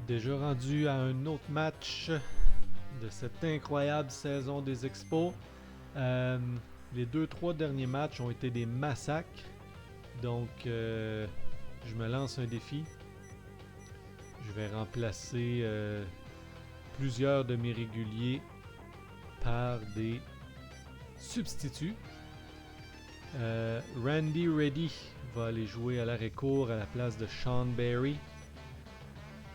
Déjà rendu à un autre match de cette incroyable saison des Expos. Les 2-3 derniers matchs ont été des massacres. Donc, je me lance un défi. Je vais remplacer plusieurs de mes réguliers par des substituts. Randy Reddy va aller jouer à l'arrêt-court à la place de Sean Barry.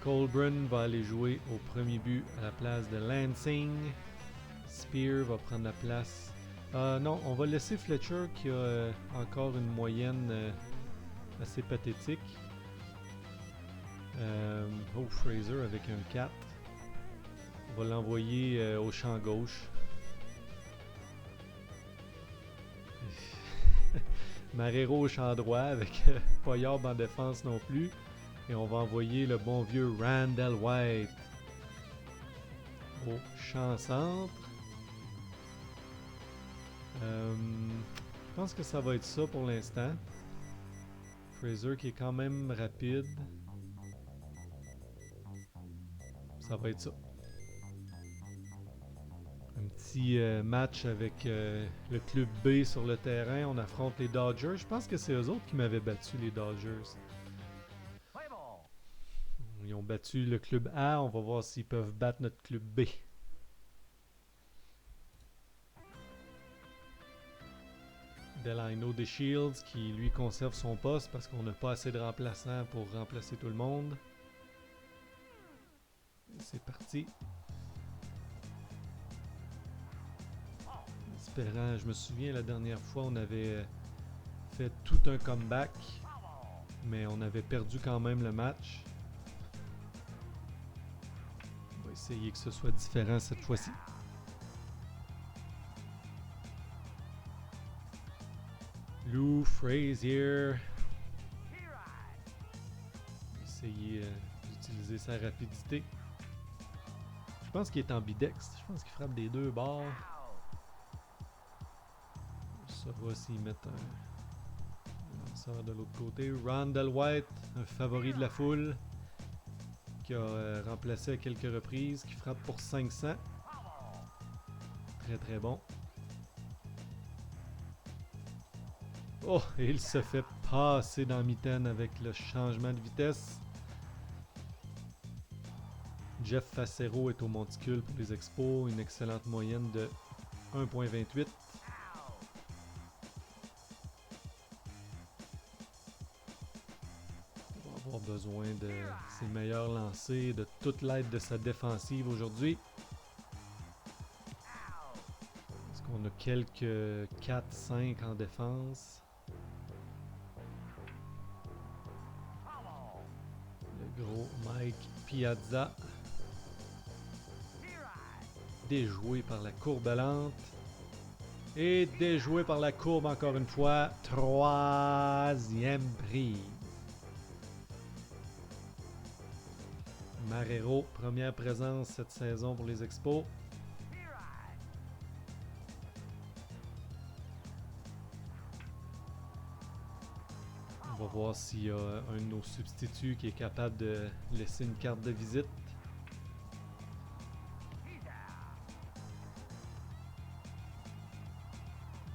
Colburn va aller jouer au premier but à la place de Lansing. Spear va prendre la place. Non, on va laisser Fletcher qui a encore une moyenne assez pathétique. Fraser avec un 4. On va l'envoyer au champ gauche. Marrero au champ droit avec Poyard en défense non plus. Et on va envoyer le bon vieux Randall White au champ centre. Je pense que ça va être ça pour l'instant. Fraser qui est quand même rapide. Ça va être ça. Un petit match avec le club B sur le terrain. On affronte les Dodgers. Je pense que c'est eux autres qui m'avaient battu, les Dodgers. Ils ont battu le club A. On va voir s'ils peuvent battre notre club B. Delino de Shields qui lui conserve son poste parce qu'on n'a pas assez de remplaçants pour remplacer tout le monde. C'est parti. Espérant, je me souviens la dernière fois on avait fait tout un comeback, mais on avait perdu quand même le match. On va essayer que ce soit différent cette fois-ci. Lou Frazier. Essayer d'utiliser sa rapidité. Je pense qu'il est ambidextre. Je pense qu'il frappe des deux bords. Ça va s'y mettre un lanceur de l'autre côté. Randall White, un favori de la foule, qui a remplacé à quelques reprises, qui frappe pour 500. Très très bon. Oh, et il se fait passer dans la mitaine avec le changement de vitesse. Jeff Facero est au monticule pour les Expos, une excellente moyenne de 1.28. On va avoir besoin de ses meilleurs lancers, de toute l'aide de sa défensive aujourd'hui. Est-ce qu'on a quelques 4-5 en défense? Le gros Mike Piazza. Déjoué par la courbe lente. Et déjoué par la courbe encore une fois. Troisième prise. Marrero, première présence cette saison pour les Expos. On va voir s'il y a un de nos substituts qui est capable de laisser une carte de visite.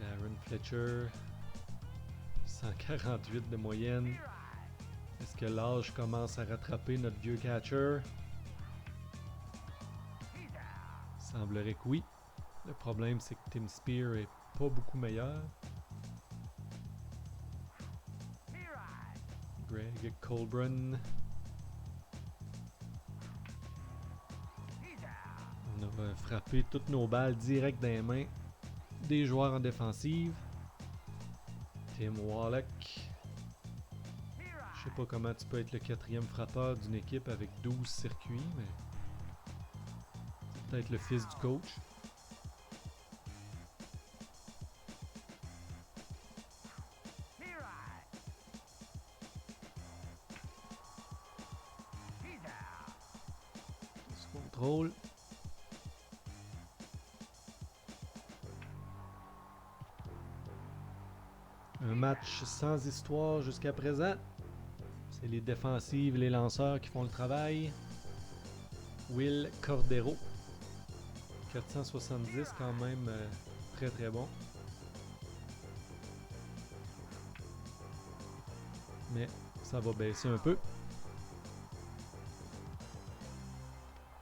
Aaron Fletcher, 148 de moyenne. Est-ce que l'âge commence à rattraper notre vieux catcher? Semblerait que oui. Le problème, c'est que Tim Spear est pas beaucoup meilleur. Greg Colburn. On a frappé toutes nos balles direct dans les mains des joueurs en défensive. Tim Wallach. Je sais pas comment tu peux être le quatrième frappeur d'une équipe avec 12 circuits, mais c'est peut-être le fils du coach. Sous contrôle. Un match sans histoire jusqu'à présent. C'est les défensives et les lanceurs qui font le travail. Will Cordero. 470 quand même, très très bon. Mais ça va baisser un peu.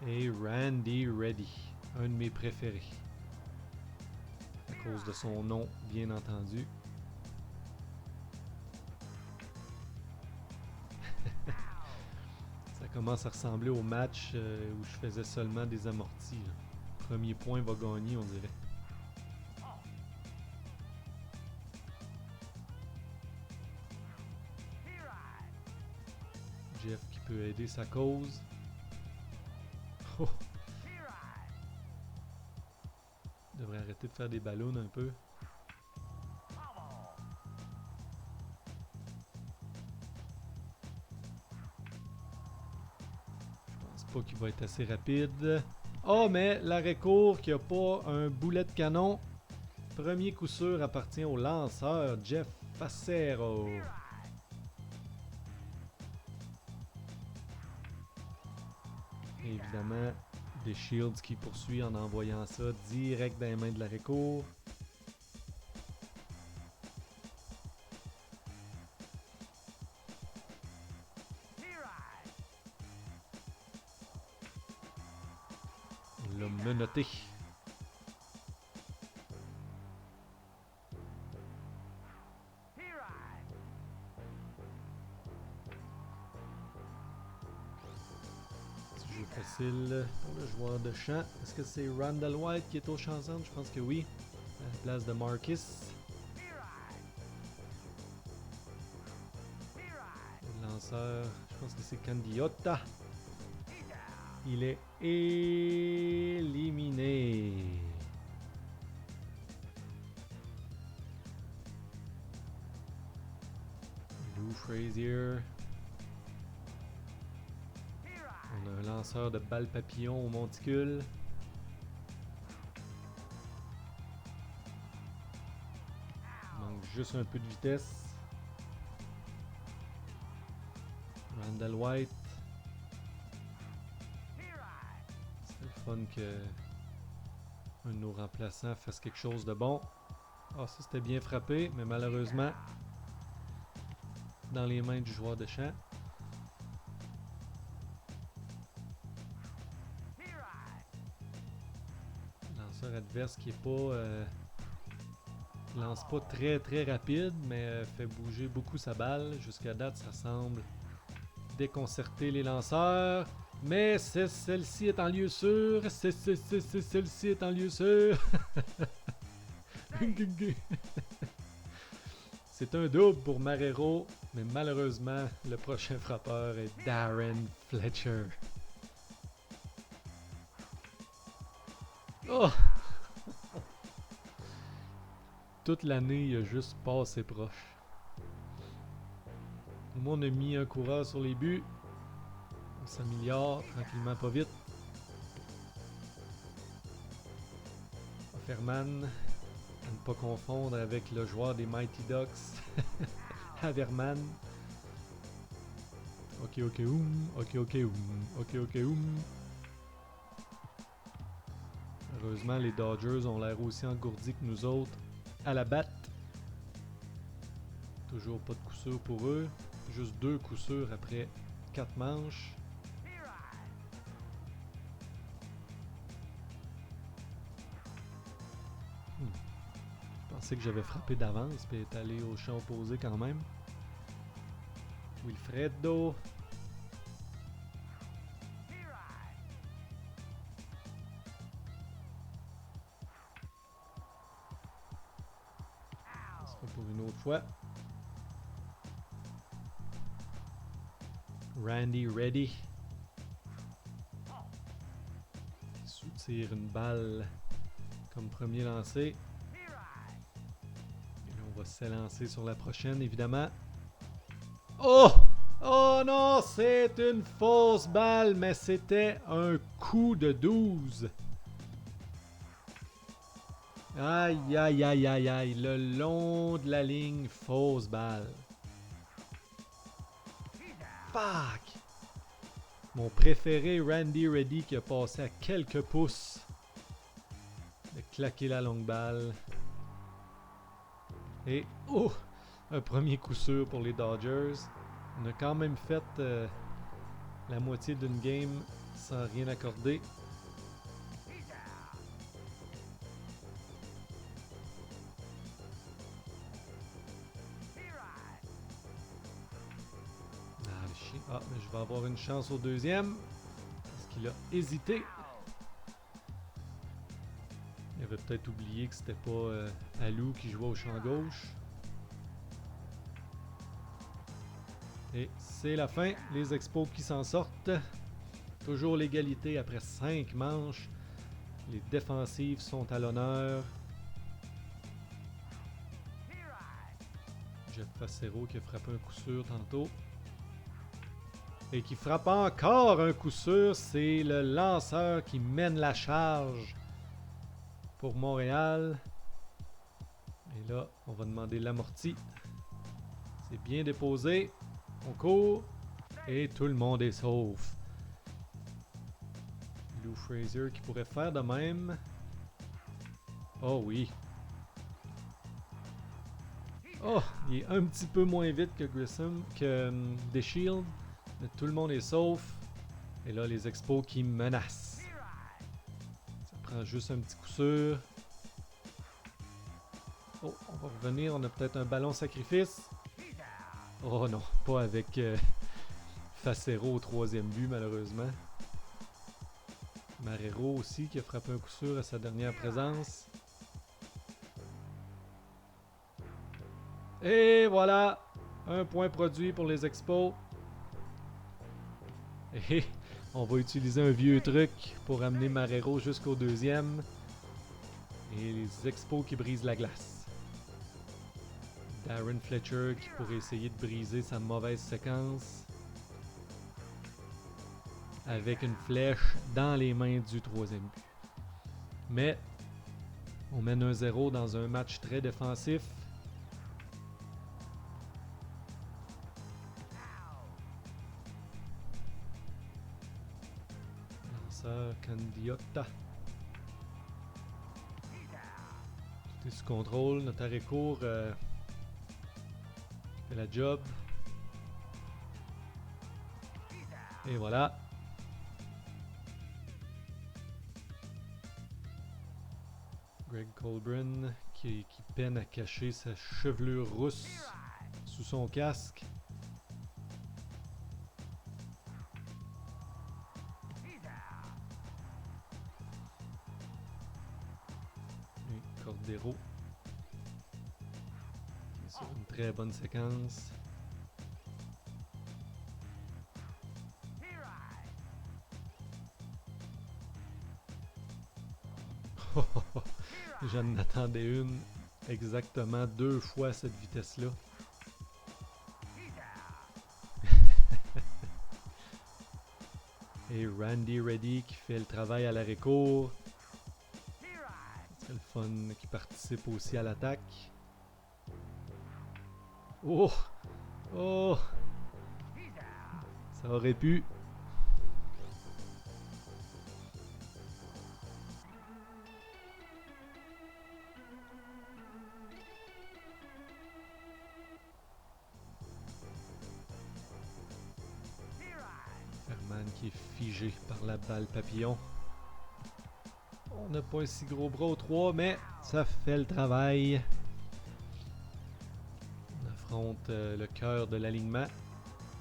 Et Randy Reddy, un de mes préférés. À cause de son nom, bien entendu. Ça commence à ressembler au match où je faisais seulement des amortis. Là. Premier point va gagner, on dirait. Jeff qui peut aider sa cause. Oh. Devrait arrêter de faire des ballons un peu. Je pense pas qu'il va être assez rapide. Oh, mais l'arrêt-court qui a pas un boulet de canon. Premier coup sûr appartient au lanceur Jeff Facero. Et évidemment, des Shields qui poursuit en envoyant ça direct dans les mains de l'arrêt-court. On l'a menotté. Petit jeu facile pour le joueur de champ. Est-ce que c'est Randall White qui est au champ centre? Je pense que oui. À la place de Marcus. Le lanceur, je pense que c'est Candiota. Il est éliminé. Lou Frazier. On a un lanceur de balles papillon au monticule. Il manque juste un peu de vitesse. Randall White. C'est le fun que un de nos remplaçants fasse quelque chose de bon. Ah, ça c'était bien frappé, mais malheureusement dans les mains du joueur de champ. Lanceur adverse qui est pas lance pas très très rapide, mais fait bouger beaucoup sa balle. Jusqu'à date, ça semble déconcerter les lanceurs. Mais celle-ci est en lieu sûr. Celle-ci est en lieu sûr. C'est un double pour Marrero, mais malheureusement, le prochain frappeur est Darren Fletcher. Oh! Toute l'année, il a juste passé proche. Au moins, on a mis un coureur sur les buts. On s'améliore tranquillement, pas vite. Offerman, à ne pas confondre avec le joueur des Mighty Ducks, Haverman. Ok, ok, ok, ok, ok, ok, Heureusement, les Dodgers ont l'air aussi engourdis que nous autres à la batte. Toujours pas de coup sûr pour eux. Juste 2 coups sûrs après 4 manches. Je pensais que j'avais frappé d'avance puis est allé au champ opposé quand même. Wilfredo. Ça sera pour une autre fois. Randy Reddy. Qui soutire une balle comme premier lancé. Et là, on va s'élancer sur la prochaine, évidemment. Oh! Oh non! C'est une fausse balle, mais c'était un coup de 12. Aïe, aïe, aïe, aïe, aïe. Le long de la ligne, fausse balle. Fuck! Mon préféré, Randy Reddy, qui a passé à quelques pouces de claquer la longue balle. Et, oh! Un premier coup sûr pour les Dodgers. On a quand même fait la moitié d'une game sans rien accorder. Ah, mais je vais avoir une chance au deuxième. Parce qu'il a hésité. Il avait peut-être oublié que c'était pas Alou qui jouait au champ gauche. Et c'est la fin. Les Expos qui s'en sortent. Toujours l'égalité après 5 manches. Les défensives sont à l'honneur. Jeff Facero qui a frappé un coup sûr tantôt. Et qui frappe encore un coup sûr. C'est le lanceur qui mène la charge pour Montréal. Et là, on va demander l'amorti. C'est bien déposé. On court. Et tout le monde est sauf. Lou Fraser qui pourrait faire de même. Oh oui. Oh, il est un petit peu moins vite que Grissom, que DeShield. Mais tout le monde est sauf. Et là, les Expos qui menacent. Ça prend juste un petit coup sûr. Oh, on va revenir. On a peut-être un ballon sacrifice. Oh non, pas avec Facero au troisième but, malheureusement. Marrero aussi qui a frappé un coup sûr à sa dernière présence. Et voilà! Un point produit pour les Expos. Et on va utiliser un vieux truc pour amener Marrero jusqu'au deuxième. Et les Expos qui brisent la glace. Darren Fletcher qui pourrait essayer de briser sa mauvaise séquence. Avec une flèche dans les mains du troisième but. Mais on mène 1-0 dans un match très défensif. Lanceur Candiota. Tout est sous contrôle. Notre arrêt court fait la job. Et voilà. Greg Colbrin qui peine à cacher sa chevelure rousse sous son casque. Et Cordero qui est sur une très bonne séquence. J'en attendais une exactement 2 fois cette vitesse-là. Et Randy Reddy qui fait le travail à l'arrêt-court. C'est le fun qui participe aussi à l'attaque. Oh! Oh! Ça aurait pu. Herman qui est figé par la balle papillon. On n'a pas un si gros bras au 3, mais ça fait le travail. On affronte le cœur de l'alignement.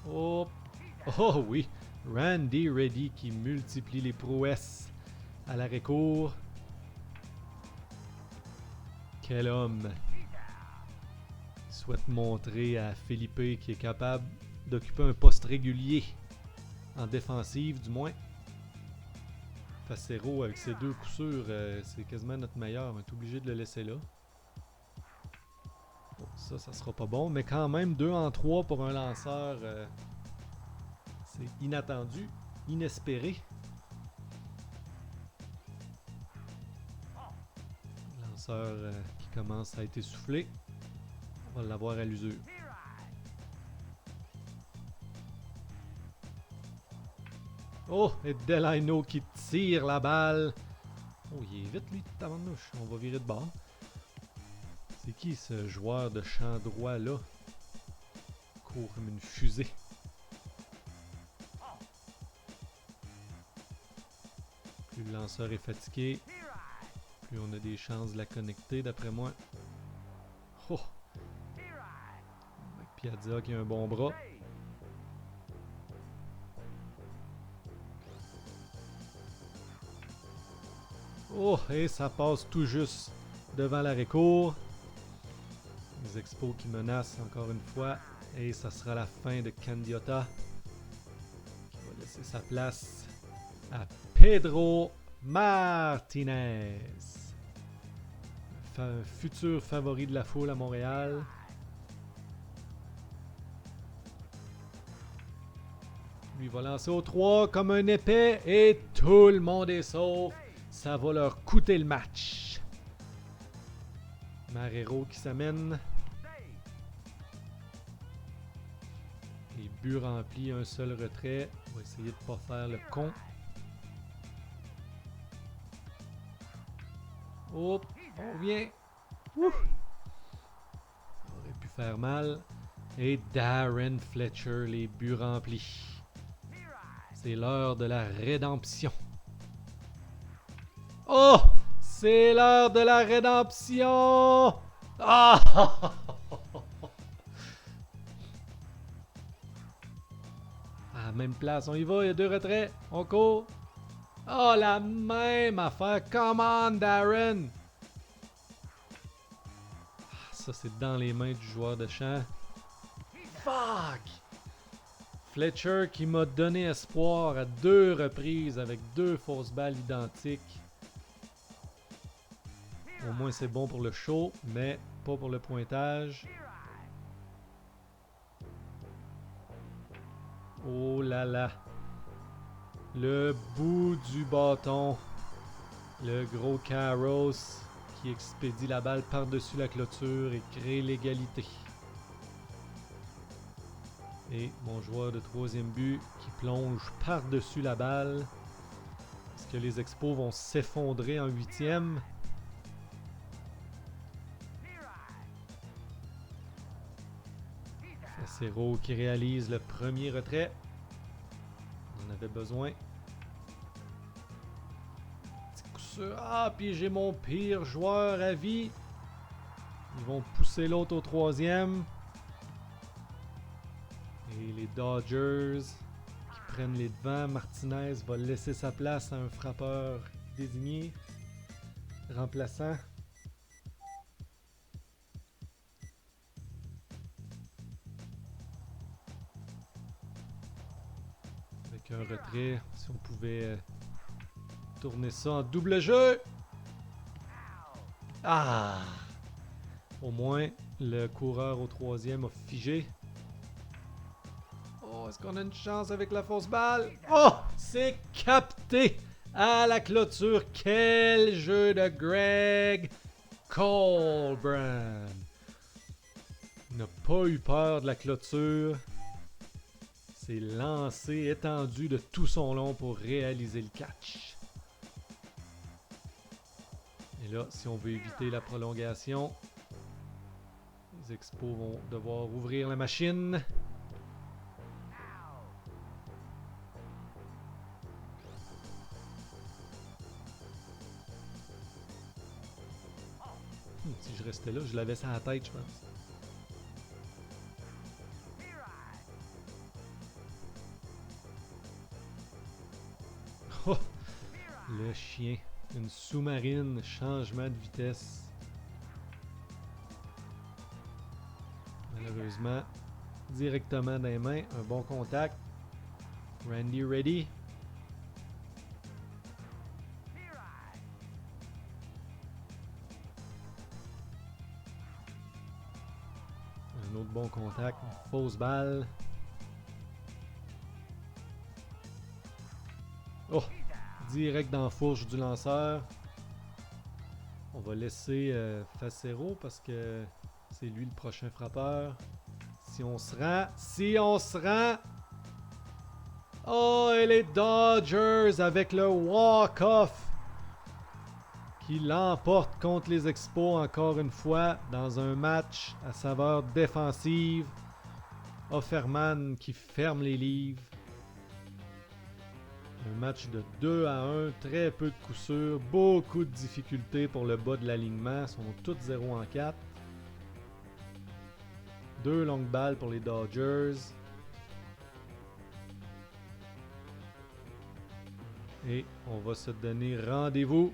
Oh! Oh oui! Randy Reddy qui multiplie les prouesses à l'arrêt-court. Quel homme! Il souhaite montrer à Felipe qui est capable d'occuper un poste régulier en défensive, du moins. Facero avec ses 2 coups sûrs, c'est quasiment notre meilleur. On est obligé de le laisser là. Bon, ça sera pas bon. Mais quand même, 2 en 3 pour un lanceur. C'est inattendu, inespéré. Lanceur qui commence à être essoufflé. On va l'avoir à l'usure. Oh, et Delino qui tire la balle. Oh, il est vite lui, tabarnouche. On va virer de bord. C'est qui ce joueur de champ droit là? Court comme une fusée. Plus le lanceur est fatigué, plus on a des chances de la connecter d'après moi. Oh! Piazza qui a un bon bras. Oh! Et ça passe tout juste devant l'arrêt-court. Les Expos qui menacent encore une fois. Et ça sera la fin de Candiota, qui va laisser sa place à Pedro Martinez. Futur favori de la foule à Montréal. Lui va lancer au 3 comme un épais et tout le monde est sauf. Ça va leur coûter le match. Marrero qui s'amène. Les buts remplis, un seul retrait. On va essayer de ne pas faire le con. Hop, on revient. Ouh. Ça aurait pu faire mal. Et Darren Fletcher, les buts remplis. C'est l'heure de la rédemption. Oh! C'est l'heure de la rédemption! Ah! À la même place, on y va, il y a 2 retraits. On court. Oh, la même affaire. Come on, Darren! Ah, ça, c'est dans les mains du joueur de champ. Fuck! Fletcher qui m'a donné espoir à 2 reprises avec 2 fausses balles identiques. Au moins c'est bon pour le show, mais pas pour le pointage. Oh là là. Le bout du bâton. Le gros Carros qui expédie la balle par-dessus la clôture et crée l'égalité. Et mon joueur de 3e but qui plonge par-dessus la balle. Est-ce que les Expos vont s'effondrer en 8e? Facero qui réalise le premier retrait. On en avait besoin. Petit coup sûr. Ah, puis j'ai mon pire joueur à vie. Ils vont pousser l'autre au 3e. Et les Dodgers qui prennent les devants. Martinez va laisser sa place à un frappeur désigné. Remplaçant. Avec un retrait. Si on pouvait tourner ça en double jeu. Ah! Au moins, le coureur au 3e a figé. Oh, est-ce qu'on a une chance avec la fausse balle? Oh! C'est capté à la clôture. Quel jeu de Greg Colbrand! Il n'a pas eu peur de la clôture. C'est lancé, étendu de tout son long pour réaliser le catch. Et là, si on veut éviter la prolongation, les Expos vont devoir ouvrir la machine. Si je restais là, je l'avais ça à la tête, je pense. Oh! Le chien. Une sous-marine, changement de vitesse. Malheureusement, directement dans les mains. Un bon contact. Randy ready. Un autre bon contact. Une fausse balle. Oh! Direct dans la fourche du lanceur. On va laisser Facero parce que c'est lui le prochain frappeur. Si on se rend. Si on se rend. Oh, et les Dodgers avec le walk-off qui l'emporte contre les Expos encore une fois dans un match à saveur défensive. Offerman qui ferme les livres. Un match de 2-1, très peu de coups sûrs, beaucoup de difficultés pour le bas de l'alignement, ils sont tous 0 en 4. Deux longues balles pour les Dodgers. Et on va se donner rendez-vous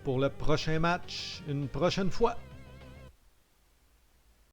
pour le prochain match une prochaine fois.